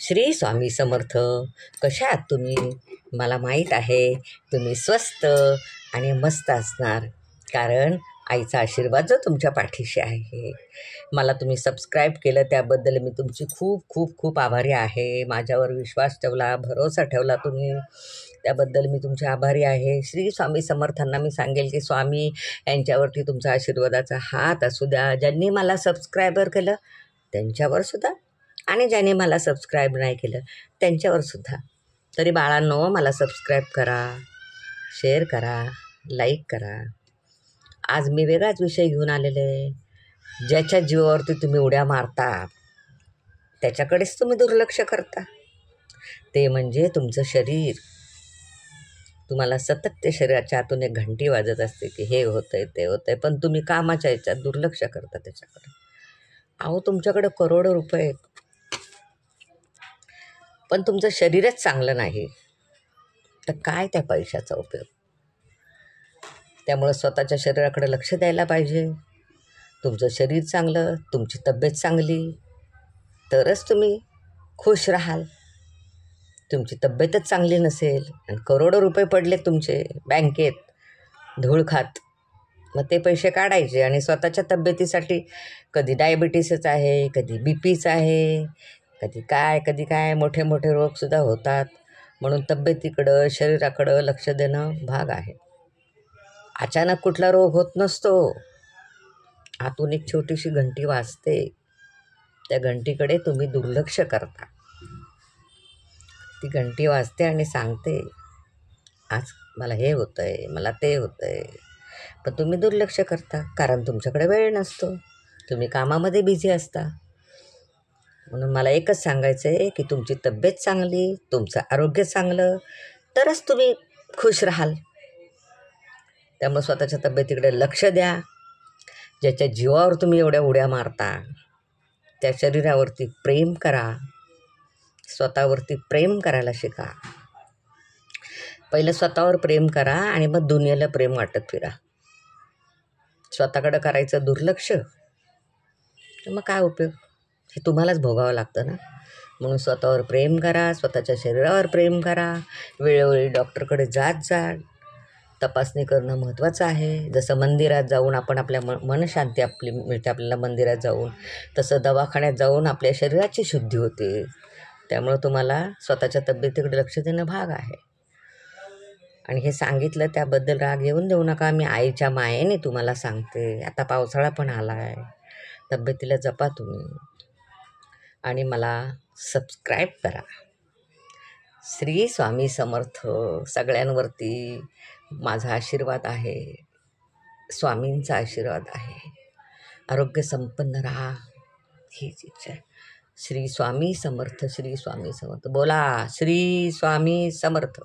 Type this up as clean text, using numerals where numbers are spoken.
श्री स्वामी समर्थ. कशा आहात तुम्ही? मला माहीत आहे तुम्ही स्वस्त आणि मस्त असणार, कारण आईचा आशीर्वाद जो तुमच्या पाठीशी आहे. मला तुम्ही सबस्क्राईब केलं त्याबद्दल मी तुमची खूप खूप खूप आभारी आहे. माझ्यावर विश्वास ठेवला, भरोसा ठेवला तुम्ही, त्याबद्दल मी तुमचे आभारी आहे. श्री स्वामी समर्थांना मी सांगेल की स्वामी यांच्यावरती तुमचा आशीर्वादाचा हात असू द्या. ज्यांनी मला सबस्क्रायबर केलं त्यांच्यावर सुद्धा, आणि ज्याने मला सबस्क्राईब नाही केलं त्यांच्यावर सुद्धा. तरी बाळांनो, मला सबस्क्राईब करा, शेअर करा, लाईक करा. आज मी वेगळाच विषय घेऊन आलेले आहे. ज्याच्या जीवावरती तुम्ही उड्या मारता त्याच्याकडेच तुम्ही दुर्लक्ष करता, ते म्हणजे तुमचं शरीर. तुम्हाला सतत ते शरीराच्या आतून एक घंटी वाजत असते की हे होतंय ते होतंय, पण तुम्ही कामाच्या ह्याच्यात दुर्लक्ष करता त्याच्याकडे. अहो, तुमच्याकडे करोडो रुपये आहेत, पण तुमचं शरीरच चांगलं नाही तर काय त्या पैशाचा उपयोग? त्यामुळं स्वतःच्या शरीराकडे लक्ष द्यायला पाहिजे. तुमचं शरीर चांगलं, तुमची तब्येत चांगली तरच तुम्ही खुश राहाल. तुमची तब्येतच चांगली नसेल आणि करोडो रुपये पडले तुमचे बँकेत धूळ खात, मग ते पैसे काढायचे आणि स्वतःच्या तब्येतीसाठी कधी डायबिटीसच आहे, कधी BPच आहे, कधी काय मोठे मोठे रोगसुद्धा होतात. म्हणून तब्येतीकडं, शरीराकडं लक्ष देणं भाग आहे. अचानक कुठला रोग होत नसतो. आतून एक छोटीशी घंटी वाजते, त्या घंटीकडे तुम्ही दुर्लक्ष करता. ती घंटी वाजते आणि सांगते आज मला हे होतंय, मला ते होतंय, पण तुम्ही दुर्लक्ष करता कारण तुमच्याकडे वेळ नसतो, तुम्ही कामामध्ये बिझी असता. म्हणून मला एकच सांगायचं आहे की तुमची तब्येत चांगली, तुमचं आरोग्य चांगलं तरच तुम्ही खुश राहाल. त्यामुळे स्वतःच्या तब्येतीकडे लक्ष द्या. ज्याच्या जीवावर तुम्ही एवढ्या उड्या मारता त्या शरीरावरती प्रेम करा, स्वतःवरती प्रेम करायला शिका. पहिलं स्वतःवर प्रेम करा आणि मग दुनियेला प्रेम वाटत फिरा. स्वतःकडे करायचं दुर्लक्ष तर मग काय उपयोग? हे तुम्हालाच भोगावं लागतं ना. म्हणून स्वतःवर प्रेम करा, स्वतःच्या शरीरावर प्रेम करा. वेळोवेळी डॉक्टरकडे जा. तपासणी करणं महत्त्वाचं आहे. जसं मंदिरात जाऊन आपण आपल्या मनशांती आपली मिळते आपल्याला मंदिरात जाऊन, तसं दवाखान्यात जाऊन आपल्या शरीराची शुद्धी होते. त्यामुळं तुम्हाला स्वतःच्या तब्येतीकडे लक्ष देणं भाग आहे. आणि हे सांगितलं त्याबद्दल राग येऊन देऊ नका. मी आईच्या मायेने तुम्हाला सांगते. आता पावसाळा पण आला आहे, तब्येतीला जपा तुम्ही आणि मला सबस्क्राईब करा. श्री स्वामी समर्थ. सगळ्यांवरती माझा आशीर्वाद आहे, स्वामींचा आशीर्वाद आहे. आरोग्य संपन्न राहा हीच इच्छा आहे. श्री स्वामी समर्थ, श्री स्वामी समर्थ. बोला श्री स्वामी समर्थ.